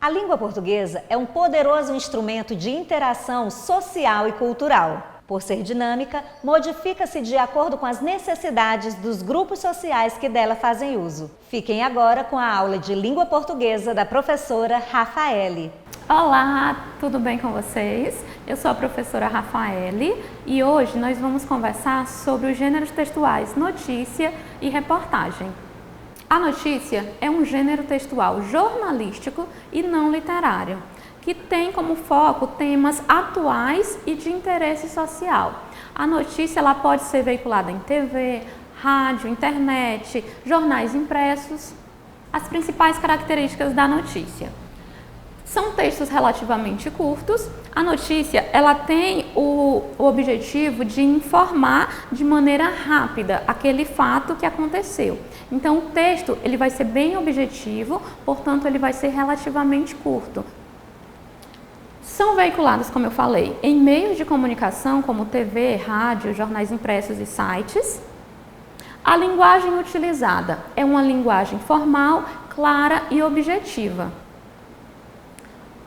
A língua portuguesa é um poderoso instrumento de interação social e cultural. Por ser dinâmica, modifica-se de acordo com as necessidades dos grupos sociais que dela fazem uso. Fiquem agora com a aula de língua portuguesa da professora Rafaele. Olá, tudo bem com vocês? Eu sou a professora Rafaele e hoje nós vamos conversar sobre os gêneros textuais notícia e reportagem. A notícia é um gênero textual jornalístico e não literário, que tem como foco temas atuais e de interesse social. A notícia ela pode ser veiculada em TV, rádio, internet, jornais impressos. As principais características da notícia. São textos relativamente curtos. A notícia ela tem o objetivo de informar de maneira rápida aquele fato que aconteceu. Então o texto ele vai ser bem objetivo, portanto ele vai ser relativamente curto. São veiculados, como eu falei, em meios de comunicação como TV, rádio, jornais impressos e sites. A linguagem utilizada é uma linguagem formal, clara e objetiva.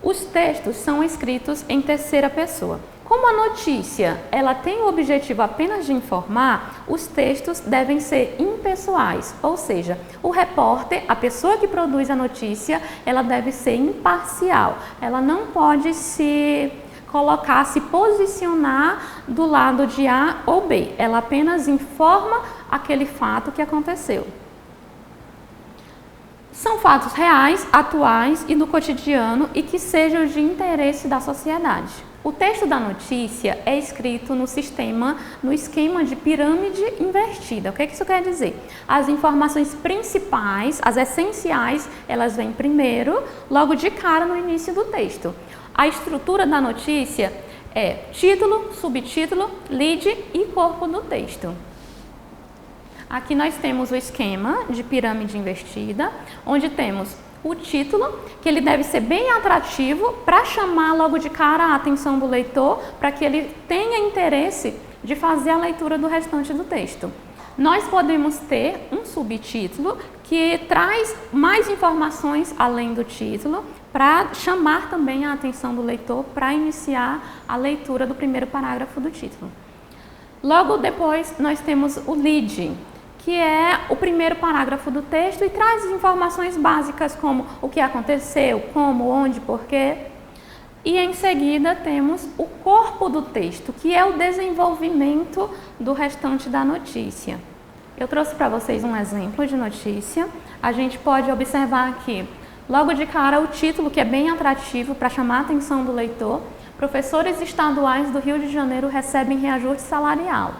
Os textos são escritos em terceira pessoa. Como a notícia ela tem o objetivo apenas de informar, os textos devem ser impessoais, ou seja, o repórter, a pessoa que produz a notícia, ela deve ser imparcial. Ela não pode se posicionar do lado de A ou B. Ela apenas informa aquele fato que aconteceu. São fatos reais, atuais e do cotidiano e que sejam de interesse da sociedade. O texto da notícia é escrito no esquema de pirâmide invertida. O que isso quer dizer? As informações principais, as essenciais, elas vêm primeiro, logo de cara no início do texto. A estrutura da notícia é título, subtítulo, lead e corpo do texto. Aqui nós temos o esquema de pirâmide invertida, onde temos o título, que ele deve ser bem atrativo para chamar logo de cara a atenção do leitor, para que ele tenha interesse de fazer a leitura do restante do texto. Nós podemos ter um subtítulo que traz mais informações além do título, para chamar também a atenção do leitor para iniciar a leitura do primeiro parágrafo do título. Logo depois nós temos o lead, que é o primeiro parágrafo do texto e traz informações básicas como o que aconteceu, como, onde, porquê. E em seguida temos o corpo do texto, que é o desenvolvimento do restante da notícia. Eu trouxe para vocês um exemplo de notícia. A gente pode observar aqui, logo de cara, o título, que é bem atrativo para chamar a atenção do leitor. Professores estaduais do Rio de Janeiro recebem reajuste salarial.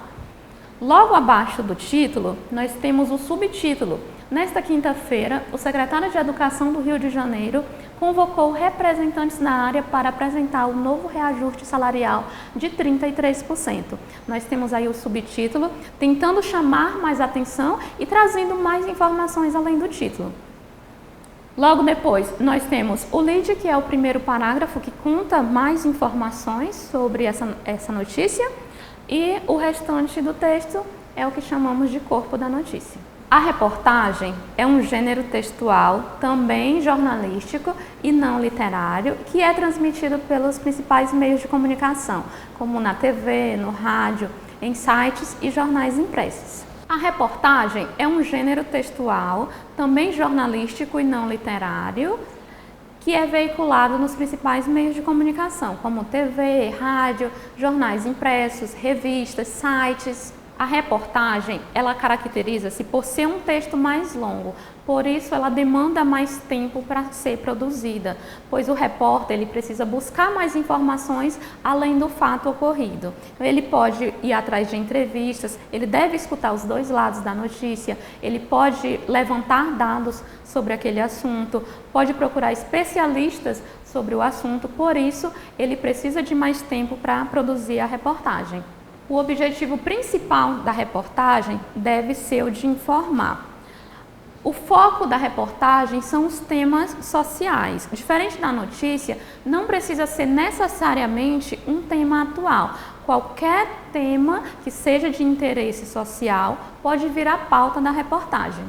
Logo abaixo do título, nós temos o subtítulo. Nesta quinta-feira, o secretário de Educação do Rio de Janeiro convocou representantes da área para apresentar o novo reajuste salarial de 33%. Nós temos aí o subtítulo, tentando chamar mais atenção e trazendo mais informações além do título. Logo depois, nós temos o lead, que é o primeiro parágrafo que conta mais informações sobre essa notícia. E o restante do texto é o que chamamos de corpo da notícia. A reportagem é um gênero textual, também jornalístico e não literário, que é transmitido pelos principais meios de comunicação, como na TV, no rádio, em sites e jornais impressos. A reportagem é um gênero textual, também jornalístico e não literário, que é veiculado nos principais meios de comunicação, como TV, rádio, jornais impressos, revistas, sites. A reportagem, ela caracteriza-se por ser um texto mais longo, por isso ela demanda mais tempo para ser produzida, pois o repórter ele precisa buscar mais informações além do fato ocorrido. Ele pode ir atrás de entrevistas, ele deve escutar os dois lados da notícia, ele pode levantar dados sobre aquele assunto, pode procurar especialistas sobre o assunto, por isso ele precisa de mais tempo para produzir a reportagem. O objetivo principal da reportagem deve ser o de informar. O foco da reportagem são os temas sociais. Diferente da notícia, não precisa ser necessariamente um tema atual. Qualquer tema que seja de interesse social pode vir à pauta da reportagem.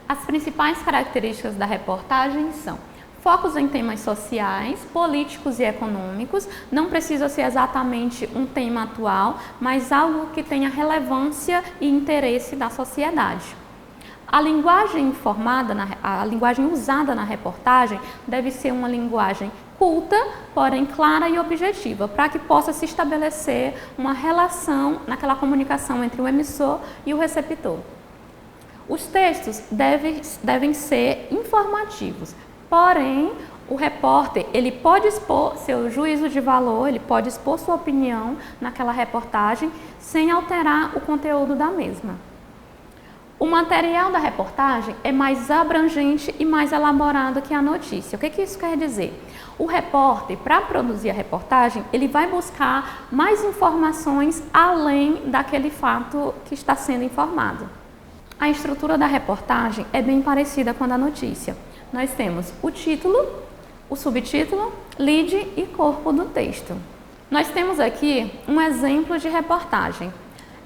As principais características da reportagem são focos em temas sociais, políticos e econômicos. Não precisa ser exatamente um tema atual, mas algo que tenha relevância e interesse da sociedade. A linguagem a linguagem usada na reportagem deve ser uma linguagem culta, porém clara e objetiva, para que possa se estabelecer uma relação naquela comunicação entre o emissor e o receptor. Os textos devem ser informativos, porém o repórter ele pode expor seu juízo de valor, ele pode expor sua opinião naquela reportagem sem alterar o conteúdo da mesma. O material da reportagem é mais abrangente e mais elaborado que a notícia. O que isso quer dizer? O repórter, para produzir a reportagem, ele vai buscar mais informações além daquele fato que está sendo informado. A estrutura da reportagem é bem parecida com a da notícia. Nós temos o título, o subtítulo, lead e corpo do texto. Nós temos aqui um exemplo de reportagem.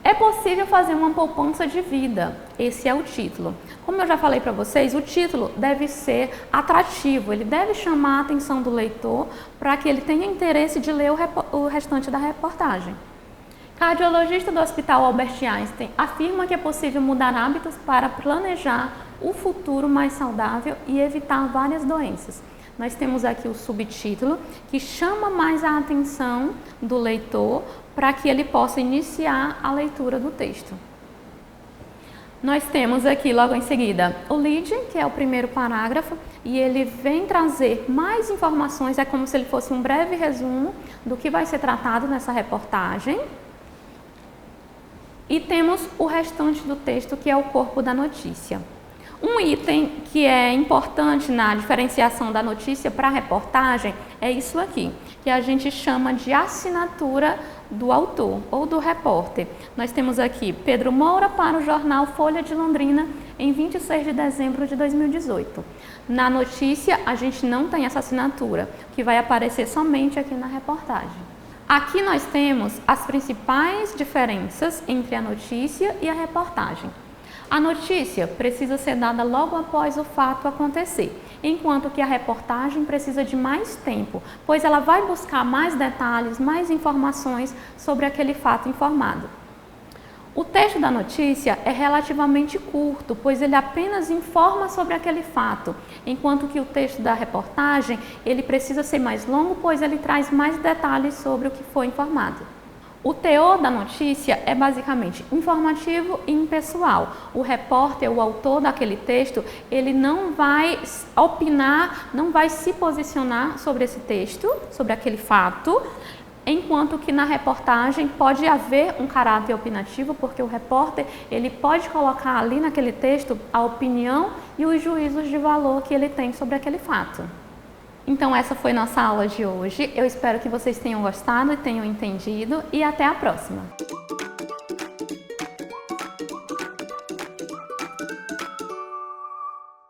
É possível fazer uma poupança de vida, esse é o título. Como eu já falei para vocês, o título deve ser atrativo, ele deve chamar a atenção do leitor para que ele tenha interesse de ler o restante da reportagem. Cardiologista do Hospital Albert Einstein afirma que é possível mudar hábitos para planejar o futuro mais saudável e evitar várias doenças. Nós temos aqui o subtítulo, que chama mais a atenção do leitor para que ele possa iniciar a leitura do texto. Nós temos aqui logo em seguida o lead, que é o primeiro parágrafo, e ele vem trazer mais informações, é como se ele fosse um breve resumo do que vai ser tratado nessa reportagem. E temos o restante do texto, que é o corpo da notícia. Um item que é importante na diferenciação da notícia para a reportagem é isso aqui, que a gente chama de assinatura do autor ou do repórter. Nós temos aqui Pedro Moura para o jornal Folha de Londrina em 26 de dezembro de 2018. Na notícia a gente não tem essa assinatura, que vai aparecer somente aqui na reportagem. Aqui nós temos as principais diferenças entre a notícia e a reportagem. A notícia precisa ser dada logo após o fato acontecer, enquanto que a reportagem precisa de mais tempo, pois ela vai buscar mais detalhes, mais informações sobre aquele fato informado. O texto da notícia é relativamente curto, pois ele apenas informa sobre aquele fato, enquanto que o texto da reportagem ele precisa ser mais longo, pois ele traz mais detalhes sobre o que foi informado. O teor da notícia é basicamente informativo e impessoal. O repórter, o autor daquele texto, ele não vai opinar, não vai se posicionar sobre esse texto, sobre aquele fato, enquanto que na reportagem pode haver um caráter opinativo, porque o repórter ele pode colocar ali naquele texto a opinião e os juízos de valor que ele tem sobre aquele fato. Então essa foi nossa aula de hoje, eu espero que vocês tenham gostado e tenham entendido e até a próxima!